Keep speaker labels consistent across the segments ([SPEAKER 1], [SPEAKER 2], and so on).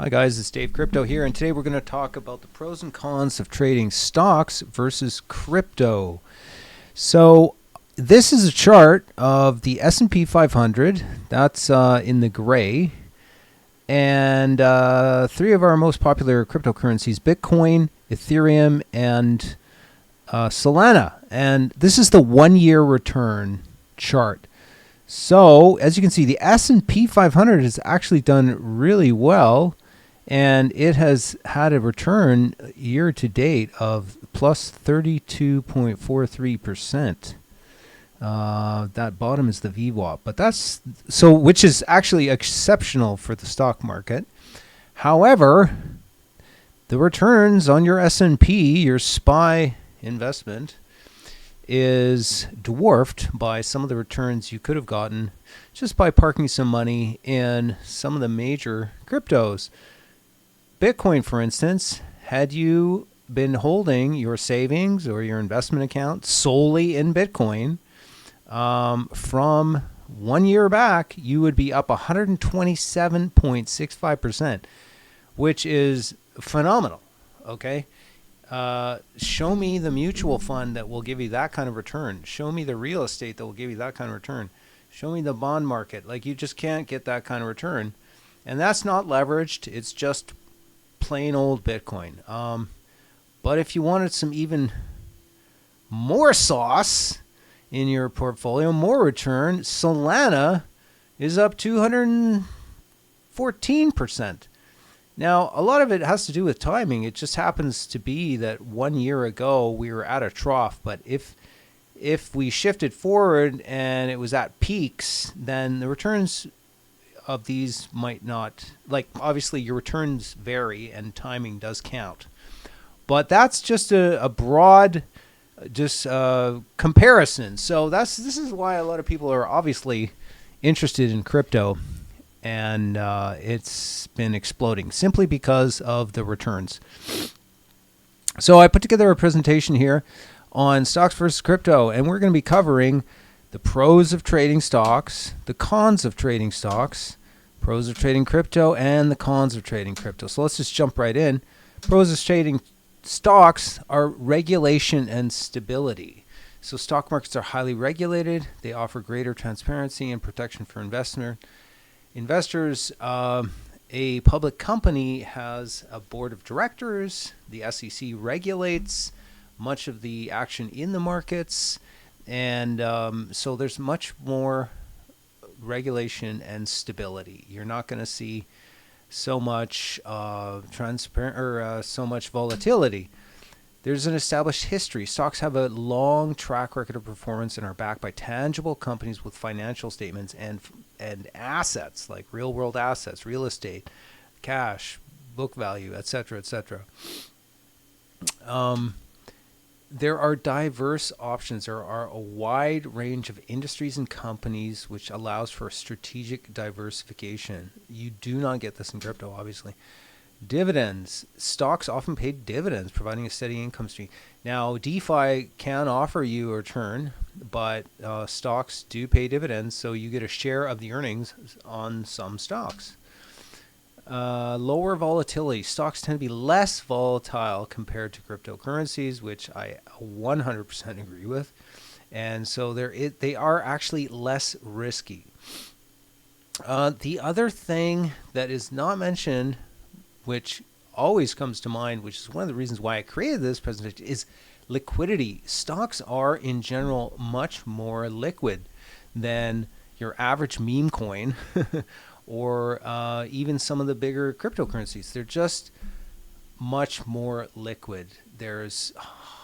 [SPEAKER 1] Hi guys, it's Dave Crypto here, and today we're going to talk about the pros and cons of trading stocks versus crypto. So this is a chart of the S&P 500. That's in the gray, and three of our most popular cryptocurrencies: Bitcoin, Ethereum, and Solana. And this is the 1-year return chart. So as you can see, the S&P 500 has actually done really well. And it has had a return year to date of plus 32.43%. That bottom is the VWAP, but that's so, which is actually exceptional for the stock market. However, the returns on your S&P, your SPY investment, is dwarfed by some of the returns you could have gotten just by parking some money in some of the major cryptos. Bitcoin, for instance, had you been holding your savings or your investment account solely in Bitcoin, from 1 year back, you would be up 127.65%, which is phenomenal. Okay. Show me the mutual fund that will give you that kind of return. Show me the real estate that will give you that kind of return. Show me the bond market. Like, you just can't get that kind of return. And that's not leveraged. It's just plain old Bitcoin. But if you wanted some even more sauce in your portfolio, more return, Solana is up 214%. Now, a lot of it has to do with timing. It just happens to be that 1 year ago we were at a trough. But if we shifted forward and it was at peaks, then the returns of these might not, like, obviously your returns vary and timing does count, but that's just a broad comparison. So this is why a lot of people are obviously interested in crypto, and it's been exploding simply because of the returns. So I put together a presentation here on stocks versus crypto, and we're going to be covering the pros of trading stocks, the cons of trading stocks, pros of trading crypto, and the cons of trading crypto. So let's just jump right in. Pros of trading stocks are regulation and stability. So stock markets are highly regulated. They offer greater transparency and protection for investors. A public company has a board of directors. The SEC regulates much of the action in the markets. And so there's much more regulation and stability. You're not going to see so much so much volatility. There's an established history. Stocks have a long track record of performance and are backed by tangible companies with financial statements and assets, like real world assets, real estate, cash, book value, etc., etc. There are diverse options. There are a wide range of industries and companies, which allows for strategic diversification. You do not get this in crypto, obviously. Dividends. Stocks often pay dividends, providing a steady income stream. Now, DeFi can offer you a return, but stocks do pay dividends, so you get a share of the earnings on some stocks. Lower volatility. Stocks tend to be less volatile compared to cryptocurrencies, which I 100% agree with. And so they are actually less risky. The other thing that is not mentioned, which always comes to mind, which is one of the reasons why I created this presentation, is liquidity. Stocks are, in general, much more liquid than your average meme coin or even some of the bigger cryptocurrencies. They're just much more liquid. There's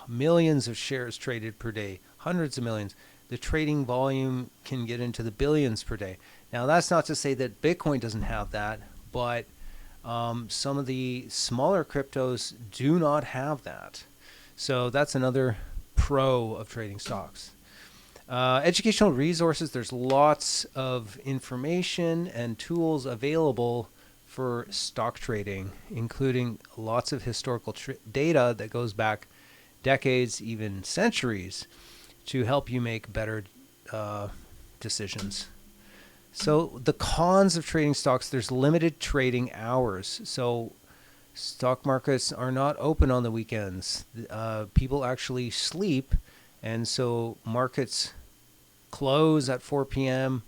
[SPEAKER 1] millions of shares traded per day, hundreds of millions. The trading volume can get into the billions per day. Now, that's not to say that Bitcoin doesn't have that, but some of the smaller cryptos do not have that. So that's another pro of trading stocks. Educational resources. There's lots of information and tools available for stock trading, including lots of historical data that goes back decades, even centuries, to help you make better decisions. So the cons of trading stocks, there's limited trading hours. So stock markets are not open on the weekends. People actually sleep, and so markets close at 4 p.m.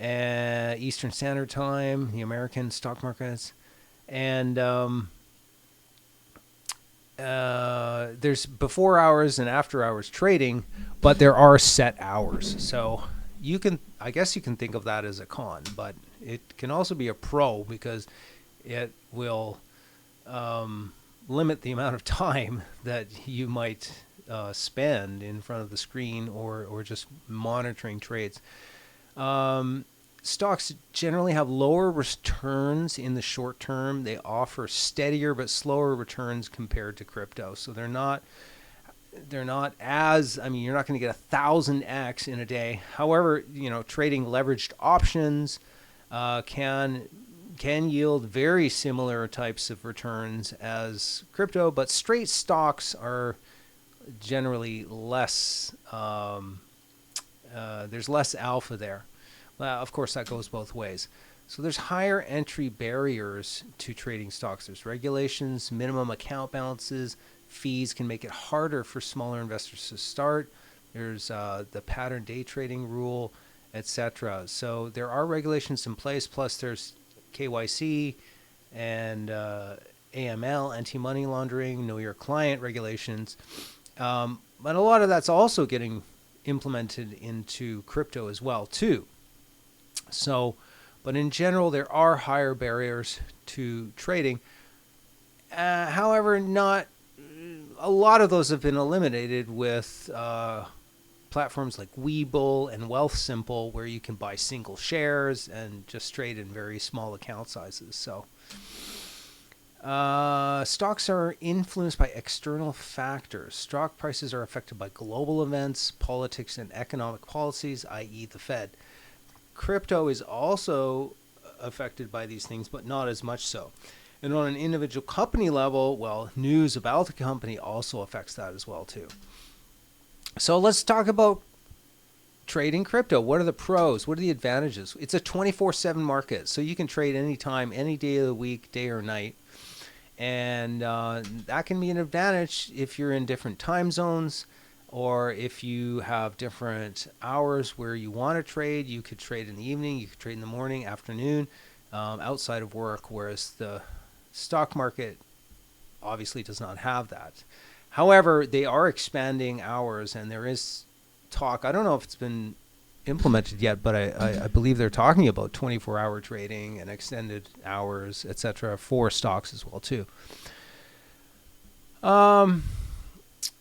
[SPEAKER 1] Eastern Standard Time, the American stock markets. And there's before hours and after hours trading, but there are set hours. So I guess you can think of that as a con, but it can also be a pro because it will limit the amount of time that you might spend in front of the screen or just monitoring trades. Stocks generally have lower returns in the short term. They offer steadier but slower returns compared to crypto. So they're not as, I mean, you're not going to get 1,000x in a day. However, trading leveraged options can yield very similar types of returns as crypto, but straight stocks are generally less, there's less alpha there. Well, of course, that goes both ways. So there's higher entry barriers to trading stocks. There's regulations, minimum account balances, fees can make it harder for smaller investors to start. There's the pattern day trading rule, etc. So there are regulations in place, plus there's KYC and AML, anti-money laundering, know your client regulations. But a lot of that's also getting implemented into crypto as well, too. So, but in general, there are higher barriers to trading. However, not a lot of those have been eliminated with platforms like Webull and Wealthsimple, where you can buy single shares and just trade in very small account sizes. So, stocks are influenced by external factors. Stock prices are affected by global events, politics, and economic policies, i.e. the Fed. Crypto is also affected by these things, but not as much so. And on an individual company level, well, news about the company also affects that as well, too. So let's talk about trading crypto. What are the pros? What are the advantages? It's a 24/7 market, so you can trade anytime, any day of the week, day or night. And that can be an advantage if you're in different time zones, or if you have different hours where you want to trade. You could trade in the evening, you could trade in the morning, afternoon, outside of work, whereas the stock market obviously does not have that. However, they are expanding hours, and there is talk. I don't know if it's been implemented yet, but I believe they're talking about 24-hour trading and extended hours, etc., for stocks as well, too.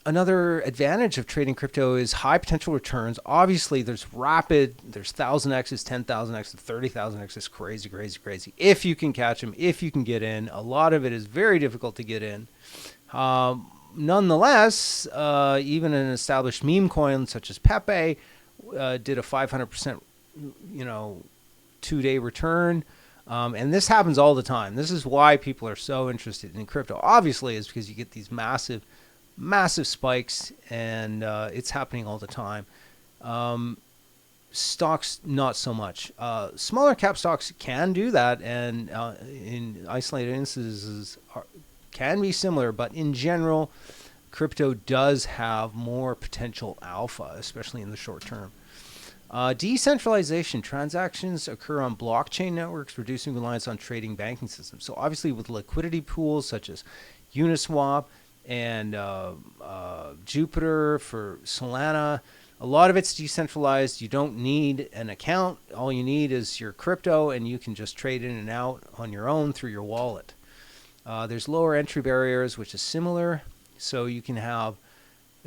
[SPEAKER 1] Another advantage of trading crypto is high potential returns. Obviously, there's 1,000x's, 10,000x's, 30,000x's, crazy, crazy, crazy. If you can catch them, if you can get in. A lot of it is very difficult to get in. Nonetheless, even an established meme coin such as Pepe did a 500%, 2-day return. And this happens all the time. This is why people are so interested in crypto. Obviously, is because you get these massive spikes, and it's happening all the time. Stocks, not so much. Smaller cap stocks can do that, and in isolated instances can be similar, but in general, crypto does have more potential alpha, especially in the short term. Decentralization. Transactions occur on blockchain networks, reducing reliance on trading banking systems. So obviously with liquidity pools such as Uniswap and Jupiter for Solana, a lot of it's decentralized. You don't need an account. All you need is your crypto, and you can just trade in and out on your own through your wallet. There's lower entry barriers, which is similar. So you can have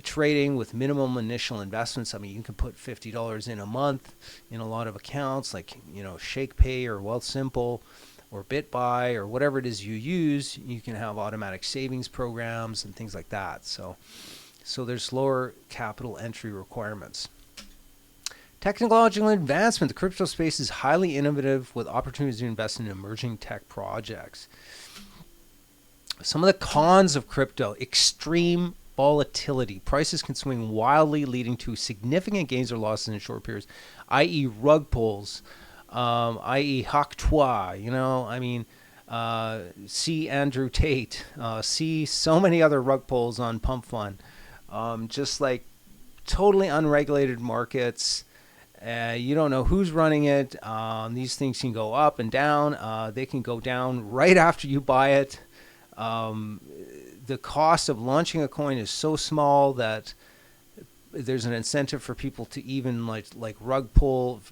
[SPEAKER 1] trading with minimum initial investments. I mean, you can put $50 in a month in a lot of accounts like, ShakePay or Wealthsimple or BitBuy or whatever it is you use. You can have automatic savings programs and things like that. So there's lower capital entry requirements. Technological advancement. The crypto space is highly innovative with opportunities to invest in emerging tech projects. Some of the cons of crypto: extreme volatility. Prices can swing wildly, leading to significant gains or losses in short periods, i.e. rug pulls. i.e. Hak Twa, see Andrew Tate, see so many other rug pulls on Pump Fund, just like totally unregulated markets. You don't know who's running it. These things can go up and down. They can go down right after you buy it. The cost of launching a coin is so small that there's an incentive for people to even like rug pull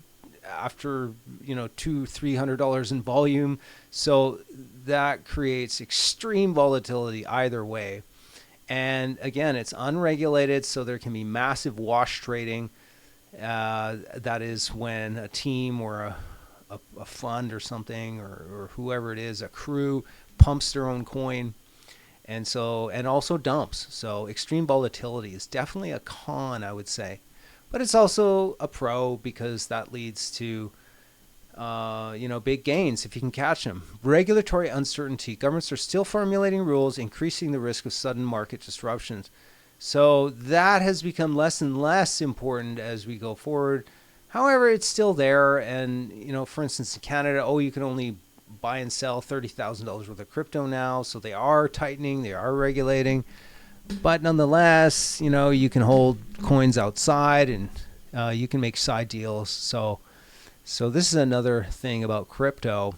[SPEAKER 1] after $200-300 in volume. So that creates extreme volatility either way. And again, it's unregulated, so there can be massive wash trading. That is when a team or a fund or something or whoever it is, a crew, pumps their own coin. And also dumps. So extreme volatility is definitely a con, I would say. But it's also a pro because that leads to, big gains if you can catch them. Regulatory uncertainty. Governments are still formulating rules, increasing the risk of sudden market disruptions. So that has become less and less important as we go forward. However, it's still there. And, for instance, in Canada, you can only buy and sell $30,000 worth of crypto now. So they are tightening, they are regulating. But nonetheless, you can hold coins outside and you can make side deals. So this is another thing about crypto.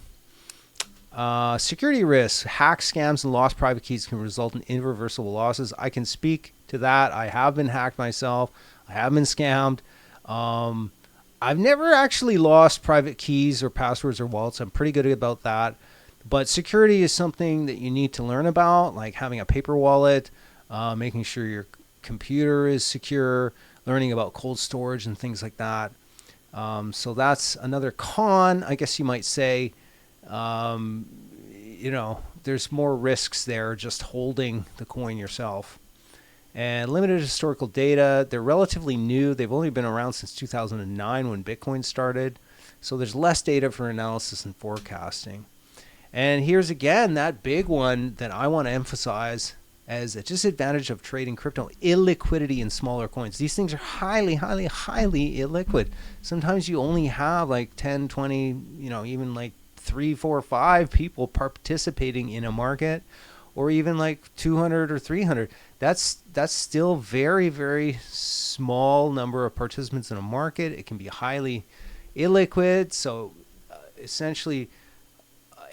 [SPEAKER 1] Security risks, hacks, scams, and lost private keys can result in irreversible losses. I can speak to that. I have been hacked myself. I have been scammed. I've never actually lost private keys or passwords or wallets. I'm pretty good about that. But security is something that you need to learn about, like having a paper wallet, making sure your computer is secure, learning about cold storage and things like that. So that's another con, I guess you might say. There's more risks there just holding the coin yourself. And limited historical data. They're relatively new. They've only been around since 2009 when Bitcoin started. So there's less data for analysis and forecasting. And here's again that big one that I want to emphasize as a disadvantage of trading crypto: illiquidity in smaller coins. These things are highly, highly, highly illiquid. Sometimes you only have like 10, 20, even like 3, 4, 5 people participating in a market, or even like 200 or 300. That's still very, very small number of participants in a market. It can be highly illiquid. So essentially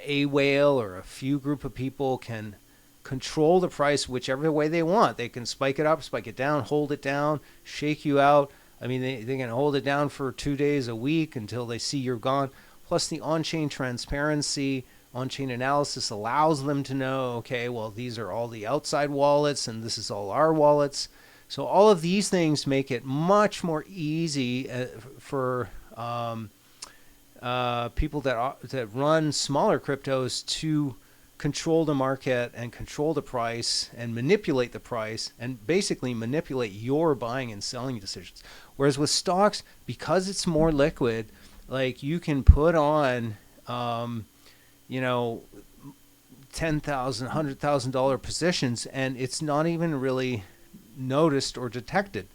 [SPEAKER 1] a whale or a few group of people can control the price whichever way they want. They can spike it up, spike it down, hold it down, shake you out. I mean, they can hold it down for 2 days, a week until they see you're gone. Plus the on-chain transparency, on-chain analysis allows them to know, okay, well, these are all the outside wallets and this is all our wallets. So all of these things make it much more easy for people that run smaller cryptos to control the market and control the price and manipulate the price and basically manipulate your buying and selling decisions. Whereas with stocks, because it's more liquid, like you can put on $10,000, $100,000 positions, and it's not even really noticed or detected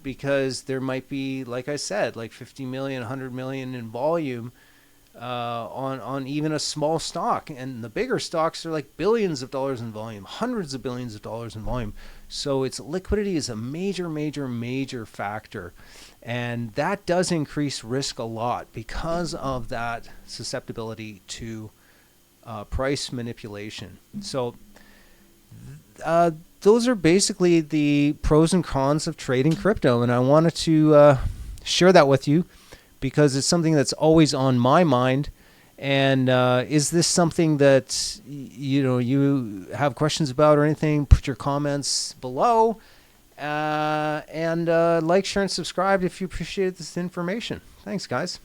[SPEAKER 1] because there might be, like I said, like 50 million, 100 million in volume on even a small stock. And the bigger stocks are like billions of dollars in volume, hundreds of billions of dollars in volume. So its liquidity is a major, major, major factor. And that does increase risk a lot because of that susceptibility to price manipulation. So those are basically the pros and cons of trading crypto. And I wanted to share that with you because it's something that's always on my mind. And is this something that you have questions about or anything? Put your comments below. And like, share, and subscribe if you appreciate this information. Thanks, guys.